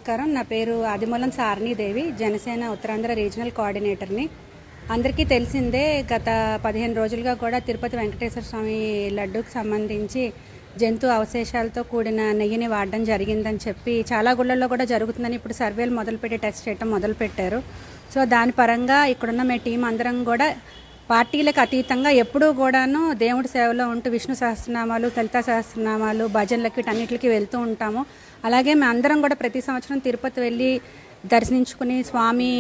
నమస్కారం. నా పేరు ఆదిమూలం సారణీదేవి, జనసేన ఉత్తరాంధ్ర రీజనల్ కోఆర్డినేటర్ని. అందరికీ తెలిసిందే, గత 15 రోజులుగా కూడా తిరుపతి వెంకటేశ్వర స్వామి లడ్డూకి సంబంధించి జంతు అవశేషాలతో కూడిన నెయ్యిని వాడడం జరిగిందని చెప్పి చాలా గుళ్ళల్లో కూడా జరుగుతుందని ఇప్పుడు సర్వేలు మొదలుపెట్టి టెస్ట్ చేయడం మొదలుపెట్టారు. సో దాని పరంగా ఇక్కడున్న మీ టీం అందరం కూడా పార్టీలకు అతీతంగా ఎప్పుడూ కూడాను దేవుడి సేవలో ఉంటూ విష్ణు సహస్రనామాలు, లలితా సహస్రనామాలు, భజనలకి వీటన్నిటికి వెళ్తూ ఉంటాము. అలాగే మేము అందరం కూడా ప్రతి సంవత్సరం తిరుపతి వెళ్ళి దర్శించుకుని స్వామి